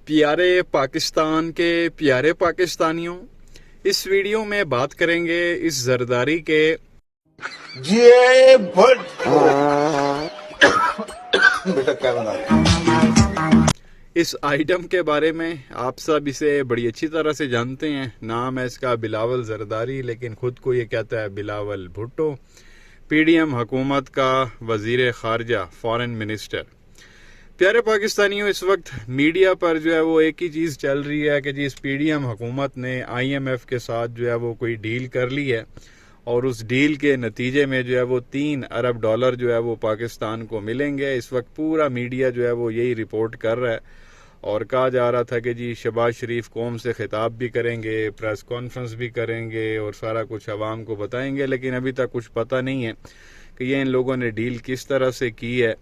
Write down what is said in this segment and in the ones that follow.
प्यारे पाकिस्तान के प्यारे पाकिस्तानियों, इस वीडियो में बात करेंगे इस जरदारी के ये बेटा क्या बना इस आइटम के बारे में। आप सब इसे बड़ी अच्छी तरह से जानते हैं। नाम है इसका बिलावल जरदारी, लेकिन खुद को ये कहता है बिलावल भुट्टो। पीडीएम हुकूमत का वजीर खारजा, फॉरेन मिनिस्टर। प्यारे पाकिस्तानियों, इस वक्त मीडिया पर जो है वो एक ही चीज़ चल रही है कि जी इस पीडीएम हुकूमत ने आईएमएफ के साथ जो है वो कोई डील कर ली है और उस डील के नतीजे में जो है वो $3 अरब जो है वो पाकिस्तान को मिलेंगे। इस वक्त पूरा मीडिया जो है वो यही रिपोर्ट कर रहा है और कहा जा रहा था कि जी शहबाज शरीफ कौम से खिताब भी करेंगे, प्रेस कॉन्फ्रेंस भी करेंगे और सारा कुछ आवाम को बताएंगे, लेकिन अभी तक कुछ पता नहीं है कि ये इन लोगों ने डील किस तरह से की है।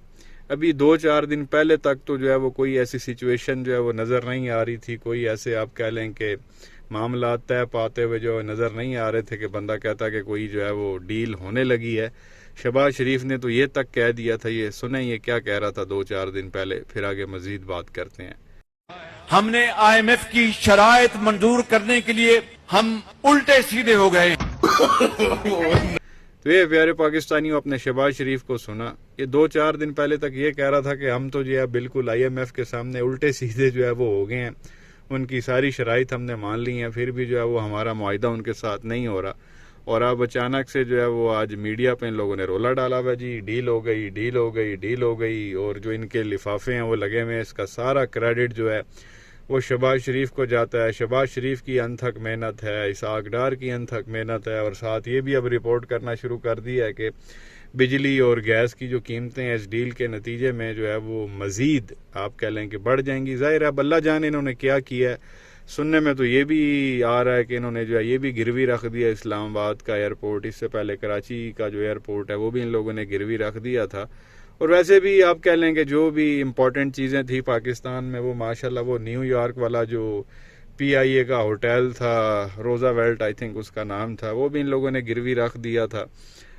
अभी 2-4 दिन पहले तक तो जो है वो कोई ऐसी सिचुएशन जो है वो नज़र नहीं आ रही थी, कोई ऐसे आप कह लें कि मामला तय पाते हुए जो नज़र नहीं आ रहे थे कि बंदा कहता कि कोई जो है वो डील होने लगी है। शहबाज शरीफ ने तो ये तक कह दिया था, ये सुने ये क्या कह रहा था 2-4 दिन पहले, फिर आगे मजीद बात करते हैं। हमने आईएमएफ की शराइत मंजूर करने के लिए हम उल्टे सीधे हो गए। तो ये प्यारे पाकिस्तानियों, अपने शहबाज शरीफ को सुना, ये 2-4 दिन पहले तक ये कह रहा था कि हम तो जो है बिल्कुल आईएमएफ के सामने उल्टे सीधे जो है वो हो गए हैं, उनकी सारी शराइत हमने मान ली हैं, फिर भी जो है वो हमारा मुआहिदा उनके साथ नहीं हो रहा। और अब अचानक से जो है वो आज मीडिया पे इन लोगों ने रोला डाला हुआ, जी डील हो गई, डील हो गई, डील हो गई। और जो इनके लिफाफे हैं वो लगे हुए हैं, इसका सारा क्रेडिट जो है वो शहबाज शरीफ को जाता है। शहबाज शरीफ की अनथक मेहनत है, इसहाक डार की अनथक मेहनत है, और साथ ये भी अब रिपोर्ट करना शुरू कर दिया है कि बिजली और गैस की जो कीमतें हैं इस डील के नतीजे में जो है वो मज़ीद आप कह लें कि बढ़ जाएंगी। ज़ाहिर है अब अल्लाह जाने इन्होंने क्या किया है। सुनने में तो ये भी आ रहा है कि इन्होंने जो है ये भी गिरवी रख दिया इस्लामाबाद का एयरपोर्ट, इससे पहले कराची का जो एयरपोर्ट है वो भी इन लोगों ने गिरवी रख दिया था। और वैसे भी आप कह लें कि जो भी इम्पोर्टेंट चीज़ें थी पाकिस्तान में वो माशाल्लाह वो न्यूयॉर्क वाला जो PIA का होटल था, रोज़ावेल्ट आई थिंक उसका नाम था, वो भी इन लोगों ने गिरवी रख दिया था।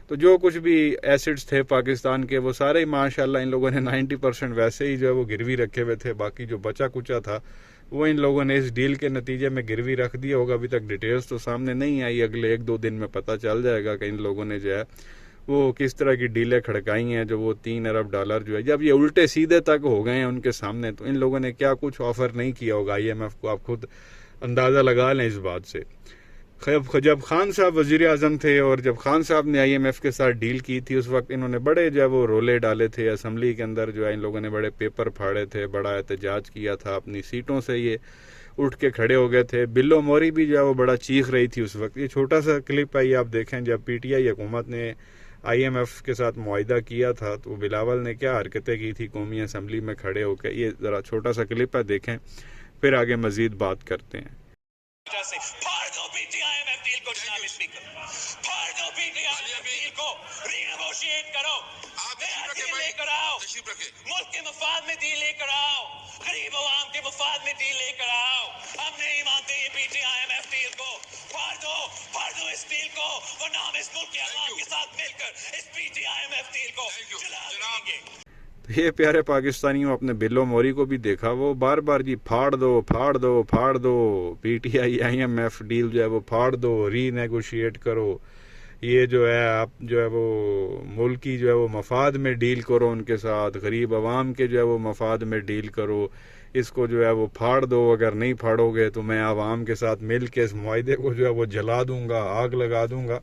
तो जो कुछ भी एसेट्स थे पाकिस्तान के वो सारे ही माशाल्लाह इन लोगों ने 90% वैसे ही जो है वो गिरवी रखे हुए थे। बाकी जो बचा कुचा था वो इन लोगों ने इस डील के नतीजे में गिरवी रख दिया होगा। अभी तक डिटेल्स तो सामने नहीं आई, अगले 1-2 दिन में पता चल जाएगा कि इन लोगों ने जो है वो किस तरह की डीलें खड़काई हैं। जो वो $3 अरब जो है, जब ये उल्टे सीधे तक हो गए हैं उनके सामने, तो इन लोगों ने क्या कुछ ऑफर नहीं किया होगा IMF को, आप खुद अंदाज़ा लगा लें इस बात से। जब खान साहब वज़ीर आज़म थे और जब खान साहब ने IMF के साथ डील की थी, उस वक्त इन्होंने बड़े जो है वो रोले डाले थे असम्बली के अंदर, जो है इन लोगों ने बड़े पेपर फाड़े थे, बड़ा एहतजाज किया था, अपनी सीटों से ये उठ के खड़े हो गए थे। बिल्लो मोरी भी जो है वो बड़ा चीख रही थी उस वक्त। ये छोटा सा क्लिप है, ये आप देखें, जब PTI हुकूमत ने IMF के साथ मुआहिदा किया था तो बिलावल ने क्या हरकतें की थी कौमी असम्बली में खड़े होकर। ये ज़रा छोटा सा क्लिप है, देखें, फिर आगे मजीद बात करते हैं। मुल्क के मफाद में डील लेकर आओ, गरीब अवाम के मफाद में डील लेकर आओ। हम नहीं मानते ये PTI-IMF डील को। फाड़ दो इस डील को, वरना हम इस मुल्क के अवाम के साथ मिलकर इस PTI-IMF डील को जला देंगे। ये प्यारे पाकिस्तानियों, अपने बिल्लो मोरी को भी देखा, वो बार बार जी फाड़ दो फाड़ दो फाड़ दो, PTI-IMF डील जो है वो फाड़ दो, रीनेगोशिएट करो, ये जो है आप जो है वो मुल्की जो है वो मफाद में डील करो उनके साथ, गरीब अवाम के जो है वो मफाद में डील करो, इसको जो है वो फाड़ दो, अगर नहीं फाड़ोगे तो मैं अवाम के साथ मिल के इस मुआहिदे को जो है वो जला दूंगा, आग लगा दूंगा।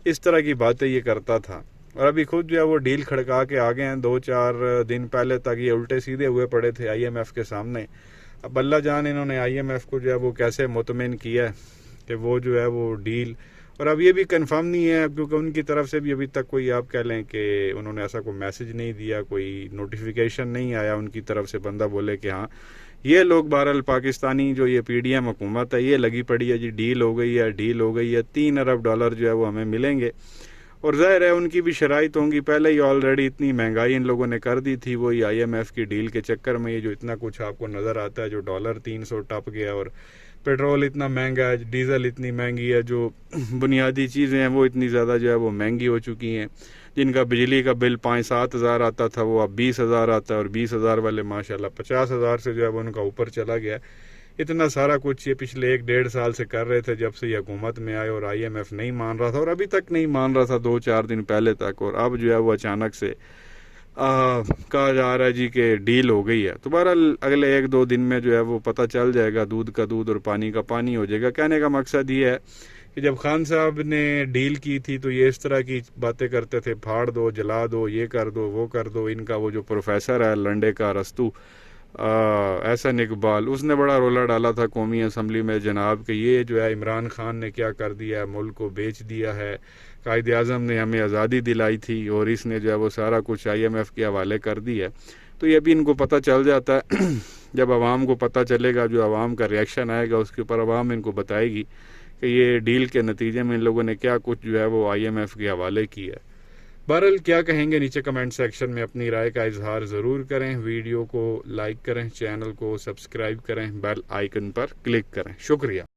इस तरह की बातें ये करता था। और अभी खुद जो है वो डील खड़का के आ गए हैं। 2-4 दिन पहले तक ये उल्टे सीधे हुए पड़े थे IMF के सामने। अब अल्लाह जान इन्होंने IMF को जो है वो कैसे मुतमिन किया है कि वो जो है वो डील, और अब ये भी कंफर्म नहीं है क्योंकि उनकी तरफ से भी अभी तक कोई आप कह लें कि उन्होंने ऐसा कोई मैसेज नहीं दिया, कोई नोटिफिकेशन नहीं आया उनकी तरफ से, बंदा बोले कि हाँ ये लोग बहरहाल पाकिस्तानी जो ये PDM हुकूमत है ये लगी पड़ी है जी, डील हो गई है, डील हो गई है, $3 अरब जो है वो हमें मिलेंगे। और ज़ाहिर है उनकी भी शराइत होंगी, पहले ही ऑलरेडी इतनी महंगाई इन लोगों ने कर दी थी वही IMF की डील के चक्कर में। ये जो इतना कुछ आपको नज़र आता है, जो $300 टप गया और पेट्रोल इतना महंगा है, डीजल इतनी महंगी है, जो बुनियादी चीज़ें हैं वो इतनी ज़्यादा जो है वो महंगी हो चुकी हैं। जिनका बिजली का बिल 5-7 हज़ार आता था वो अब 20 हज़ार आता है, और 20 हज़ार वाले माशाल्लाह 50 हज़ार से जो है वो उनका ऊपर चला गया। इतना सारा कुछ ये पिछले 1-1.5 साल से कर रहे थे जब से ये हुकूमत में आए, और IMF नहीं मान रहा था, और अभी तक नहीं मान रहा था 2-4 दिन पहले तक, और अब जो है वो अचानक से कहा जा रहा है जी कि डील हो गई है। तो बहरहाल अगले 1-2 दिन में जो है वो पता चल जाएगा, दूध का दूध और पानी का पानी हो जाएगा। कहने का मकसद ये है कि जब खान साहब ने डील की थी तो ये इस तरह की बातें करते थे, फाड़ दो, जला दो, ये कर दो, वो कर दो। इनका वो जो प्रोफेसर है लंडे का रस्तू एहसन इकबाल, उसने बड़ा रोला डाला था कौमी असम्बली में जनाब कि ये जो है इमरान खान ने क्या कर दिया है, मुल्क को बेच दिया है, कायद आज़म ने हमें आज़ादी दिलाई थी और इसने जो है वो सारा कुछ IMF के हवाले कर दिया है। तो ये भी इनको पता चल जाता है जब आवाम को पता चलेगा, जो आवाम का रिएक्शन आएगा उसके ऊपर आवाम इनको बताएगी कि ये डील के नतीजे में इन लोगों ने क्या कुछ जो है वो IMF के हवाले किया है। बहरहाल क्या कहेंगे नीचे कमेंट सेक्शन में अपनी राय का इजहार ज़रूर करें। वीडियो को लाइक करें, चैनल को सब्सक्राइब करें, बेल आइकन पर क्लिक करें। शुक्रिया।